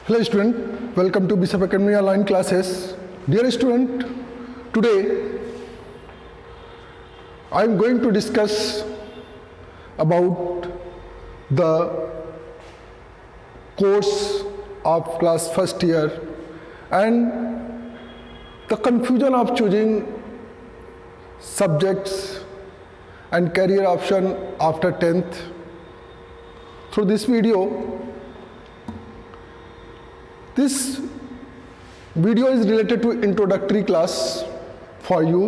Hello student, welcome to Bishop Academy online classes. Dear student, today I am going to discuss about the course of class first year and the confusion of choosing subjects and career option after 10th. Through this video is related to introductory class for you.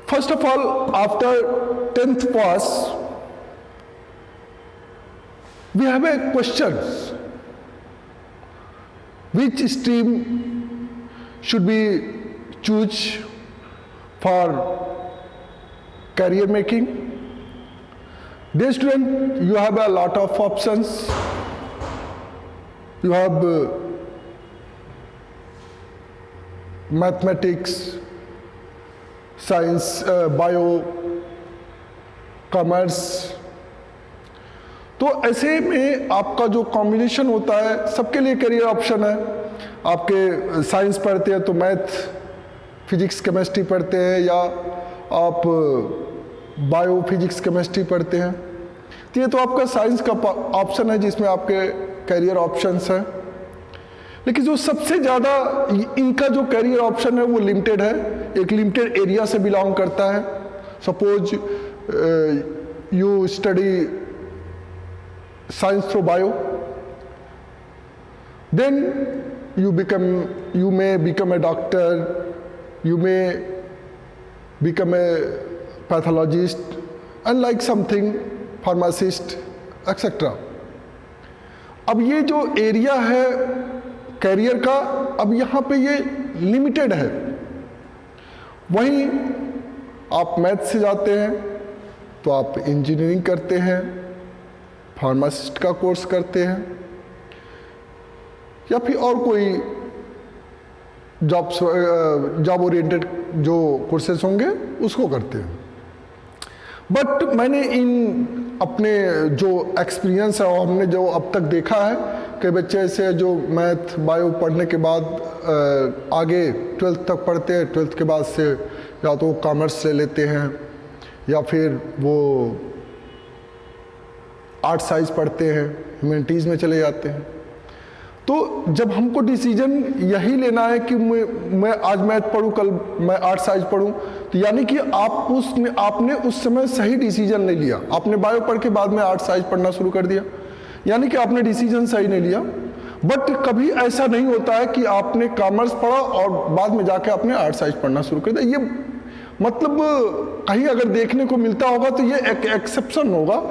First of all, after 10th pass, we have a question. Which stream should we choose for career making? Dear student, you have a lot of options. You have mathematics, science, bio, commerce. तो ऐसे में आपका जो combination होता है, सबके लिए career option है. आपके साइंस पढ़ते हैं तो मैथ, फिजिक्स, केमिस्ट्री पढ़ते हैं, या आप बायो, फिजिक्स, केमिस्ट्री पढ़ते हैं, तो ये तो आपका साइंस का ऑप्शन है जिसमें आपके करियर ऑप्शंस हैं. लेकिन जो सबसे ज़्यादा इनका जो करियर ऑप्शन है वो लिमिटेड है, एक लिमिटेड एरिया से बिलोंग करता है. Suppose you study science through bio, then you may become a doctor, you may become a pathologist, and like something pharmacist, etc. अब ये जो एरिया है कैरियर का, अब यहाँ पे ये लिमिटेड है. वहीं आप मैथ से जाते हैं तो आप इंजीनियरिंग करते हैं, फार्मासिस्ट का कोर्स करते हैं, या फिर और कोई जॉब ओरिएंटेड जो कोर्सेज होंगे उसको करते हैं. बट मैंने इन अपने जो एक्सपीरियंस है और हमने जो अब तक देखा है कि बच्चे ऐसे जो मैथ बायो पढ़ने के बाद आगे 12th तक पढ़ते हैं, 12th के बाद से या तो कॉमर्स ले लेते हैं या फिर वो आर्ट साइंस पढ़ते हैं, ह्यूमैनिटीज़ में चले जाते हैं. तो जब हमको डिसीजन यही लेना है कि मैं आज मैथ पढ़ूं, कल मैं आर्ट साइंस पढ़ूं, तो यानी कि आपने उस समय सही डिसीजन नहीं लिया. आपने बायो पढ़ के बाद में आर्ट साइंस पढ़ना शुरू कर दिया, यानी कि आपने डिसीजन सही नहीं लिया. बट कभी ऐसा नहीं होता है कि आपने कॉमर्स पढ़ा और बाद में जाके आपने आर्ट साइंस पढ़ना शुरू कर दिया. ये मतलब कहीं अगर देखने को मिलता होगा तो ये एक एक्सेप्शन होगा,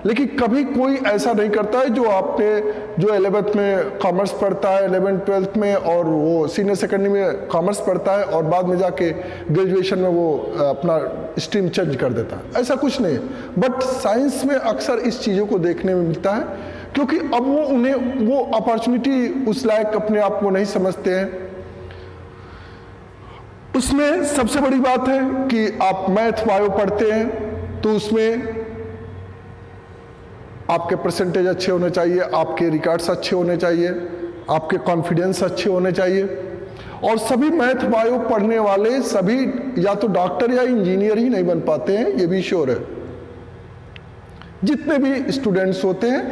लेकिन कभी कोई ऐसा नहीं करता है जो आपने जो 11th में कॉमर्स पढ़ता है, 11th 12th में, और वो सीनियर सेकेंडरी में कॉमर्स पढ़ता है और बाद में जाके ग्रेजुएशन में वो अपना स्ट्रीम चेंज कर देता है. ऐसा कुछ नहीं. बट साइंस में अक्सर इस चीज़ों को देखने में मिलता है, क्योंकि अब वो उन्हें वो अपॉर्चुनिटी उस लायक अपने आप को नहीं समझते हैं. उसमें सबसे बड़ी बात है कि आप मैथ बायो पढ़ते हैं तो उसमें आपके परसेंटेज अच्छे होने चाहिए, आपके रिकॉर्ड्स अच्छे होने चाहिए, आपके कॉन्फिडेंस अच्छे होने चाहिए. और सभी मैथ बायो पढ़ने वाले सभी या तो डॉक्टर या इंजीनियर ही नहीं बन पाते हैं, ये भी श्योर है. जितने भी स्टूडेंट्स होते हैं,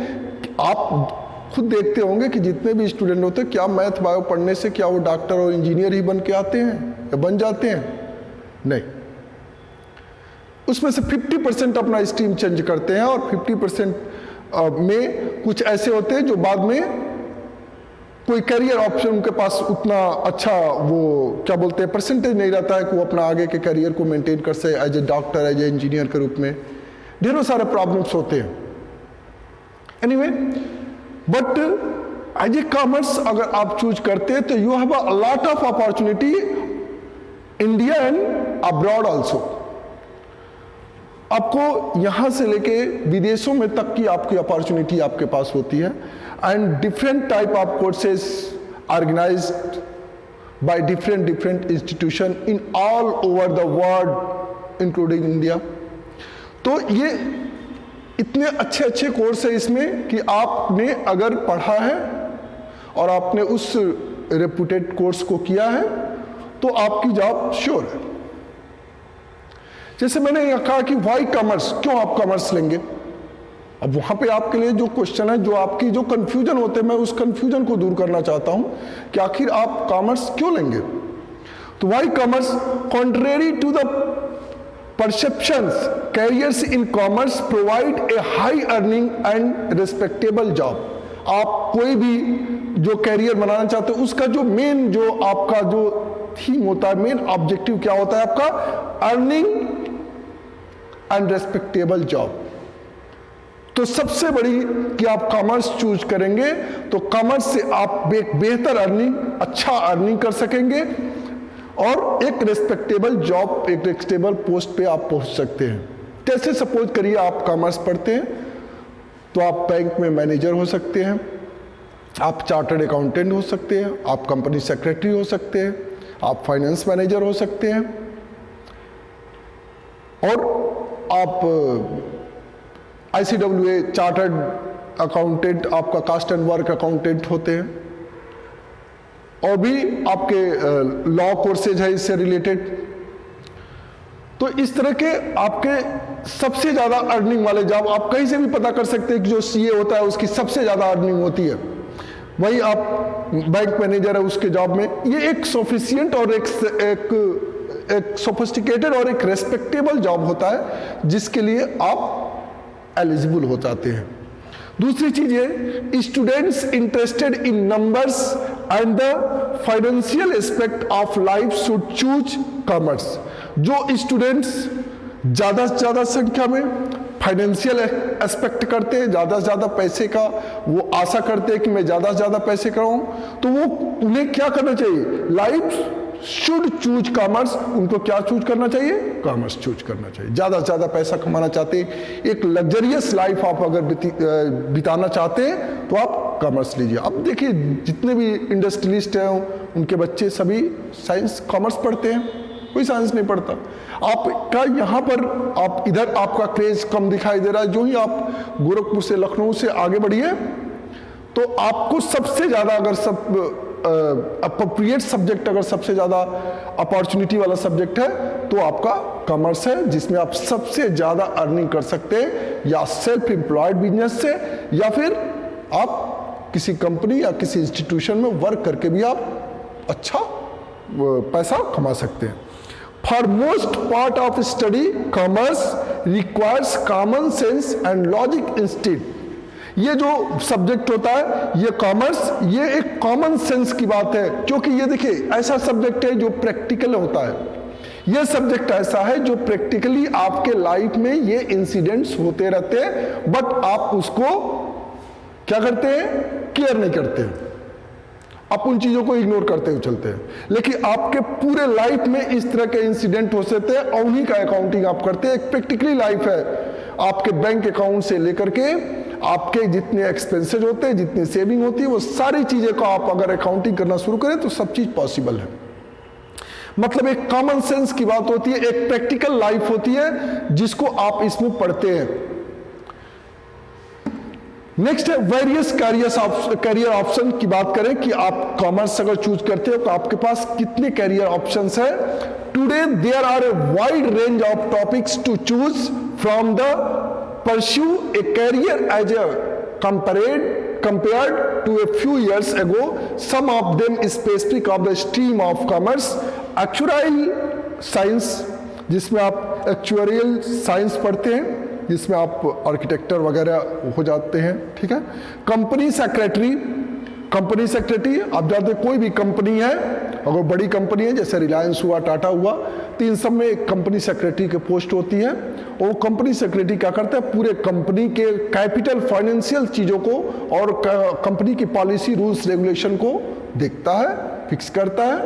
आप खुद देखते होंगे कि जितने भी स्टूडेंट होते हैं, क्या मैथ बायो पढ़ने से क्या वो डॉक्टर और इंजीनियर ही बन के आते हैं या बन जाते हैं? नहीं. उसमें से 50% अपना स्ट्रीम चेंज करते हैं और 50% में कुछ ऐसे होते हैं जो बाद में कोई करियर ऑप्शन उनके पास उतना अच्छा वो क्या बोलते हैं परसेंटेज नहीं रहता है कि वो अपना आगे के करियर को मेंटेन कर सके as a doctor, as a engineer के रूप में. ढेरों सारे प्रॉब्लम्स होते हैं. Anyway, but as a commerce अगर आप चूज करते हैं तो you have a lot of opportunity India and abroad also. आपको यहाँ से लेके विदेशों में तक की आपकी अपॉर्चुनिटी आपके पास होती है. And different type of courses organised by different institution in all over the world including India. तो ये इतने अच्छे अच्छे कोर्स है इसमें कि आपने अगर पढ़ा है और आपने उस रेपुटेड कोर्स को किया है तो आपकी जॉब श्योर है। जैसे मैंने यह कहा कि वाई कॉमर्स, क्यों आप कॉमर्स लेंगे। अब वहां पे आपके लिए जो क्वेश्चन है, जो आपकी जो कंफ्यूजन होते हैं, मैं उस कंफ्यूजन को दूर करना चाहता हूं कि आखिर आप कॉमर्स क्यों लेंगे। तो why commerce, contrary to the perceptions, careers in commerce provide a high earning and respectable job। आप कोई भी जो कैरियर बनाना चाहते हो उसका जो मेन, जो आपका जो थीम होता है, मेन ऑब्जेक्टिव क्या होता है आपका, अर्निंग एंड रेस्पेक्टेबल जॉब। तो सबसे बड़ी कि आप कॉमर्स चूज करेंगे तो कॉमर्स से आप एक बेहतर अर्निंग, अच्छा अर्निंग कर सकेंगे और एक रेस्पेक्टेबल जॉब, एक रेस्पेक्टेबल पोस्ट पे आप पहुंच सकते हैं। जैसे सपोज करिए आप कॉमर्स पढ़ते हैं तो आप बैंक में मैनेजर हो सकते हैं, आप चार्टर्ड अकाउंटेंट हो सकते हैं, आप कंपनी सेक्रेटरी हो सकते हैं, आप फाइनेंस मैनेजर हो सकते हैं, और आप ICWA चार्टर्ड अकाउंटेंट, आपका कास्ट एंड वर्क अकाउंटेंट होते हैं, और भी आपके लॉ कोर्सेज है इससे रिलेटेड। तो इस तरह के आपके सबसे ज्यादा अर्निंग वाले जॉब आप कहीं से भी पता कर सकते हैं कि जो CA होता है उसकी सबसे ज्यादा अर्निंग होती है, वही आप बैंक मैनेजर है उसके जॉब में। ये एक सोफिशिएंट और एक सोफिस्टिकेटेड और एक रेस्पेक्टेबल जॉब होता है जिसके लिए आप एलिजिबल हो जाते हैं। दूसरी चीज है, students interested in numbers and the financial aspect of life should choose commerce. जो स्टूडेंट्स ज्यादा से ज्यादा संख्या में फाइनेंशियल एस्पेक्ट करते हैं, ज्यादा से ज्यादा पैसे का वो आशा करते हैं कि मैं ज्यादा से ज्यादा पैसे कराऊं, तो वो उन्हें क्या करना चाहिए, लाइफ शुड चूज कॉमर्स। उनको क्या चूज करना चाहिए, कॉमर्स चूज करना चाहिए। ज्यादा से ज्यादा पैसा कमाना चाहते हैं, एक लग्जरियस लाइफ आप अगर बिताना चाहते हैं तो आप कॉमर्स लीजिए। अब देखिए जितने भी इंडस्ट्रियलिस्ट हैं उनके बच्चे सभी साइंस कॉमर्स पढ़ते हैं, कोई साइंस नहीं पढ़ता। आपका यहाँ पर आप इधर आपका क्रेज कम दिखाई दे रहा है। जो ही आप गोरखपुर से लखनऊ से आगे बढ़िए तो आपको सबसे ज्यादा अगर सब अप्रोप्रिएट सब्जेक्ट, अगर सबसे ज्यादा अपॉर्चुनिटी वाला सब्जेक्ट है तो आपका कॉमर्स है, जिसमें आप सबसे ज्यादा अर्निंग कर सकते हैं, या सेल्फ एम्प्लॉयड बिजनेस से, या फिर आप किसी कंपनी या किसी इंस्टीट्यूशन में वर्क करके भी आप अच्छा पैसा कमा सकते हैं। For most part of study commerce requires common sense and logic institute. ये जो सब्जेक्ट होता है ये कॉमर्स, ये एक कॉमन सेंस की बात है, क्योंकि ये देखिए ऐसा सब्जेक्ट है जो प्रैक्टिकल होता है। ये सब्जेक्ट ऐसा है जो प्रैक्टिकली आपके लाइफ में ये इंसिडेंट्स होते रहते हैं, बट आप उसको क्या करते हैं, केयर नहीं करते हैं, आप उन चीजों को इग्नोर करते हुए चलते हैं। लेकिन आपके पूरे लाइफ में इस तरह के इंसिडेंट हो सकते हैं और उन्हीं का अकाउंटिंग आप करते हैं। एक प्रैक्टिकली लाइफ है, आपके बैंक अकाउंट से लेकर के आपके जितने एक्सपेंसेज होते हैं, जितनी सेविंग होती है, वो सारी चीजें को आप अगर अकाउंटिंग करना शुरू करें तो सब चीज पॉसिबल है। मतलब एक कॉमन सेंस की बात होती है, एक प्रैक्टिकल लाइफ होती है जिसको आप इसमें पढ़ते हैं। नेक्स्ट है वेरियस कैरियर ऑप्शन की बात करें कि आप कॉमर्स अगर चूज करते हो तो आपके पास कितने कैरियर ऑप्शंस है। Today there are a wide range of topics to choose from the pursue a career as a compared to a few years ago. Some of them specific of the stream of commerce, actuarial science जिसमें आप actuarial science पढ़ते हैं, जिसमें आप architecture वगैरह हो जाते हैं, ठीक है। कंपनी सेक्रेटरी आप जानते हैं कोई भी कंपनी है, अगर बड़ी कंपनी है जैसे रिलायंस हुआ, टाटा हुआ, तो इन सब में एक कंपनी सेक्रेटरी की पोस्ट होती है। और वो कंपनी सेक्रेटरी क्या करता है, पूरे कंपनी के कैपिटल फाइनेंशियल चीज़ों को और कंपनी की पॉलिसी रूल्स रेगुलेशन को देखता है, फिक्स करता है,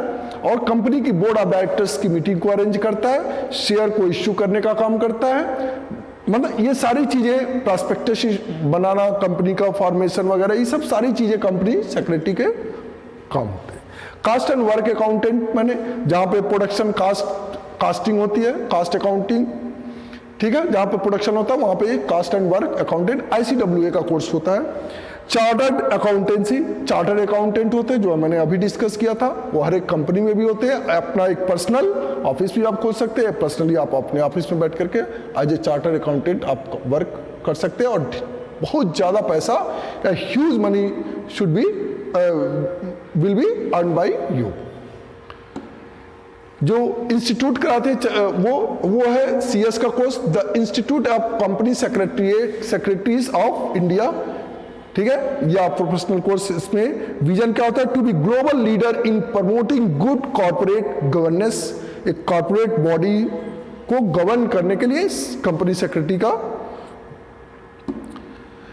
और कंपनी की बोर्ड ऑफ डायरेक्टर्स की मीटिंग को अरेंज करता है, शेयर को इश्यू करने का काम करता है। मतलब ये सारी चीजें, प्रॉस्पेक्टस बनाना, कंपनी का फॉर्मेशन वगैरह, ये सब सारी चीजें कंपनी सेक्रेटरी के काम होते हैं। कास्ट एंड वर्क अकाउंटेंट, मैंने जहां पे प्रोडक्शन कास्टिंग होती है, कास्ट अकाउंटिंग, ठीक है, जहाँ पे प्रोडक्शन होता है वहाँ पे cost and work accountant ICWA का कोर्स होता है। चार्टर्ड अकाउंटेंसी, चार्टर्ड अकाउंटेंट होते हैं जो मैंने अभी डिस्कस किया था, वो हर एक कंपनी में भी होते हैं। अपना एक पर्सनल ऑफिस भी आप खोल सकते हैं, पर्सनली आप अपने ऑफिस में बैठ करके एज ए चार्टर्ड अकाउंटेंट आप वर्क कर सकते हैं और बहुत ज़्यादा पैसा, huge money should be will be earn by you. जो इंस्टीट्यूट कराते हैं वो है CS का course, the institute of company secretaries of India. ठीक है, या प्रोफेशनल कोर्स। इसमें विजन क्या होता है? To be global leader in promoting good corporate governance. एक कॉर्पोरेट बॉडी को गवर्न करने के लिए कंपनी सेक्रेटरी का।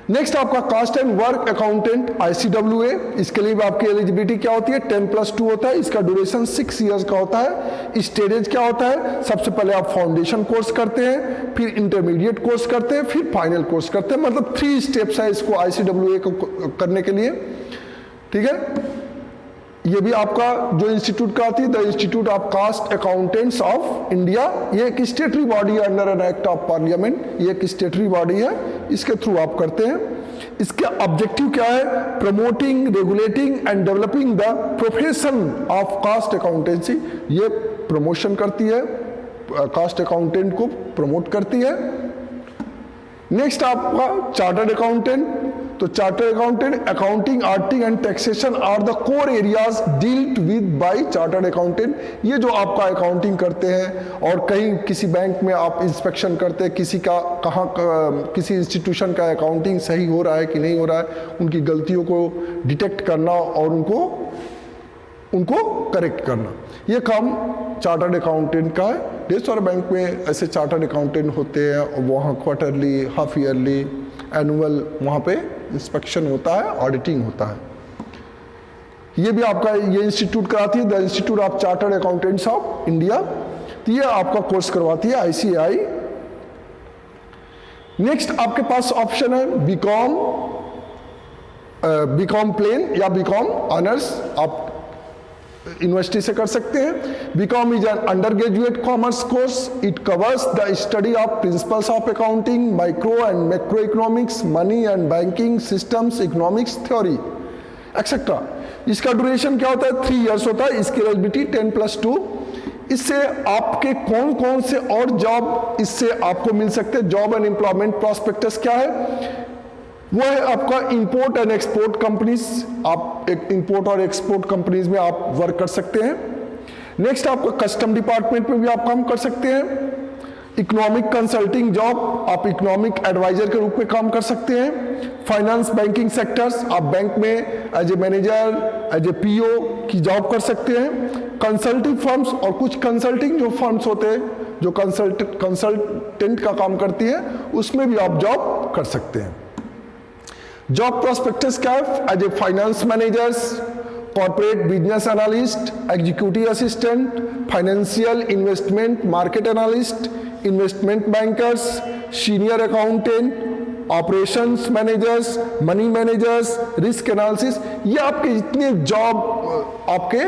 नेक्स्ट आपका cost and work accountant ICWA, इसके लिए भी आपकी एलिजिबिलिटी क्या होती है? 10+2 होता है। इसका ड्यूरेशन 6 इयर्स का होता है। स्टेजेस क्या होता है? सबसे पहले आप फाउंडेशन कोर्स करते हैं, फिर इंटरमीडिएट कोर्स करते हैं, फिर फाइनल कोर्स करते हैं। मतलब 3 स्टेप्स है इसको ICWA को करने के लिए। ठीक है, ये भी आपका जो इंस्टीट्यूट का आती है, the institute of cost accountants of India. ये एक स्टेटरी बॉडी है under an act of parliament, ये एक स्टेटरी बॉडी है, इसके थ्रू आप करते हैं। इसका ऑब्जेक्टिव क्या है? Promoting, regulating and developing the profession of cost accountancy. ये प्रमोशन करती है, कास्ट अकाउंटेंट को प्रमोट करती है। नेक्स्ट आपका चार्टर्ड अकाउंटेंट। तो chartered accountant, accounting, auditing and taxation are the core areas dealt with by chartered accountant. ये जो आपका अकाउंटिंग करते हैं और कहीं किसी बैंक में आप इंस्पेक्शन करते हैं, किसी का किसी इंस्टीट्यूशन का अकाउंटिंग सही हो रहा है कि नहीं हो रहा है, उनकी गलतियों को डिटेक्ट करना और उनको करेक्ट करना, ये काम चार्टर्ड अकाउंटेंट का है। ढेर सारे बैंक में ऐसे चार्टर्ड अकाउंटेंट होते हैं और वहाँ क्वार्टरली, हाफ ईयरली, एनुअल वहाँ पे इंस्पेक्शन होता है, ऑडिटिंग होता है। ये भी आपका ये इंस्टीट्यूट कराती है, the institute of chartered accountants of India. तो ये आपका कोर्स करवाती है ICAI। नेक्स्ट आपके पास ऑप्शन है बीकॉम प्लेन या बीकॉम ऑनर्स। आप यूनिवर्सिटी से कर सकते हैं। BCom is an undergraduate commerce course. It covers the study of principles of accounting, micro and macro economics, money and banking systems, economics theory etcetera. इसका duration क्या होता है? 3 इयर्स होता है। इसकी एलिजिबिलिटी 10+2। इससे आपके कौन कौन से और जॉब इससे आपको मिल सकते हैं? जॉब एंड एम्प्लॉयमेंट प्रॉस्पेक्टस क्या है? वो है आपका इंपोर्ट एंड एक्सपोर्ट कंपनीज। आप एक इंपोर्ट और एक्सपोर्ट कंपनीज में आप वर्क कर सकते हैं। नेक्स्ट आपका कस्टम डिपार्टमेंट में भी आप काम कर सकते हैं। इकोनॉमिक कंसल्टिंग जॉब, आप इकोनॉमिक एडवाइजर के रूप में काम कर सकते हैं। फाइनेंस बैंकिंग सेक्टर्स, आप बैंक में as a manager, as a PO की जॉब कर सकते हैं। कंसल्टिंग फर्म्स और कुछ कंसल्टिंग जो फर्म्स होते हैं जो कंसल्टेंट का काम करती है, उसमें भी आप जॉब कर सकते हैं। जॉब प्रोस्पेक्टस क्या है? As a finance managers, corporate business analyst, executive assistant, financial investment market analyst, investment bankers, senior accountant, operations managers, money managers, risk analysis. ये आपके जितने जॉब आपके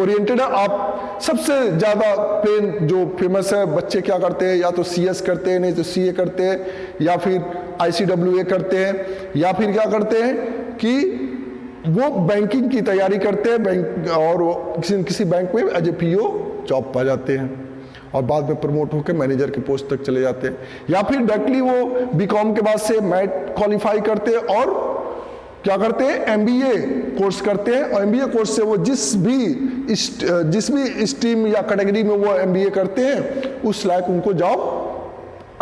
ओरिएंटेड है। आप सबसे ज़्यादा प्लेन जो फेमस है, बच्चे क्या करते हैं? या तो CS करते हैं, नहीं तो CA करते हैं, या फिर ICWA करते हैं, या फिर क्या करते हैं कि वो बैंकिंग की तैयारी करते हैं बैंक और किसी बैंक में एज ए PO जॉब पा जाते हैं और बाद में प्रमोट होकर मैनेजर की पोस्ट तक चले जाते हैं। या फिर डायरेक्टली वो बीकॉम के बाद से मैट क्वालिफाई करते हैं और क्या करते हैं? MBA कोर्स करते हैं और MBA कोर्स से वो जिस भी स्ट्रीम या कैटेगरी में वो MBA करते हैं, उस लायक उनको job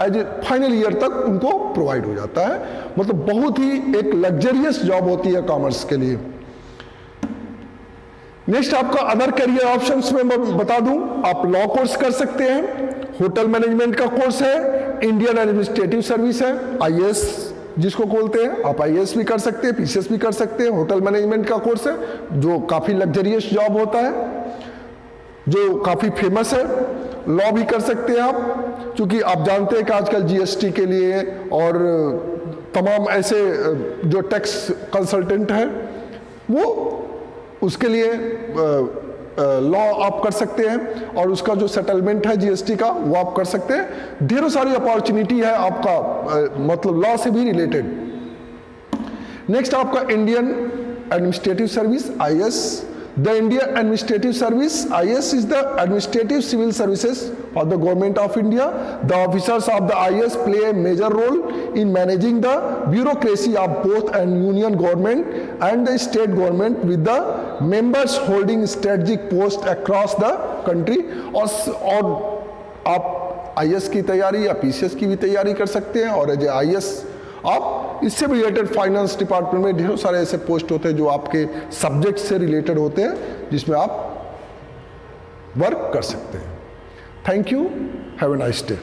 as a final year तक उनको प्रोवाइड हो जाता है। मतलब बहुत ही एक लग्जरियस जॉब होती है कॉमर्स के लिए। नेक्स्ट आपका अदर करियर ऑप्शंस में मैं बता दूं, आप लॉ कोर्स कर सकते हैं, होटल मैनेजमेंट का कोर्स है, इंडियन एडमिनिस्ट्रेटिव सर्विस है, IAS जिसको बोलते हैं, आप IAS भी कर सकते हैं, PCS भी कर सकते हैं। होटल मैनेजमेंट का कोर्स है जो काफ़ी लग्जरियस जॉब होता है, जो काफ़ी फेमस है। लॉ भी कर सकते हैं आप, क्योंकि आप जानते हैं कि आजकल GST के लिए और तमाम ऐसे जो टैक्स कंसल्टेंट हैं वो उसके लिए लॉ आप कर सकते हैं और उसका जो सेटलमेंट है जीएसटी का वो आप कर सकते हैं। ढेरों सारी अपॉर्चुनिटी है आपका मतलब लॉ से भी रिलेटेड। नेक्स्ट आपका Indian administrative service IAS। The Indian Administrative Service IAS is the administrative civil services for the government of India. The officers of the IAS play a major role in managing the bureaucracy of both an union government and the state government, with the members holding strategic posts across the country। और आप IAS की तैयारी या PCS की भी तैयारी कर सकते हैं, और एज ए IAS आप इससे भी रिलेटेड फाइनेंस डिपार्टमेंट में ढेरों सारे ऐसे पोस्ट होते हैं जो आपके सब्जेक्ट से रिलेटेड होते हैं, जिसमें आप वर्क कर सकते हैं। Thank you, have a nice day.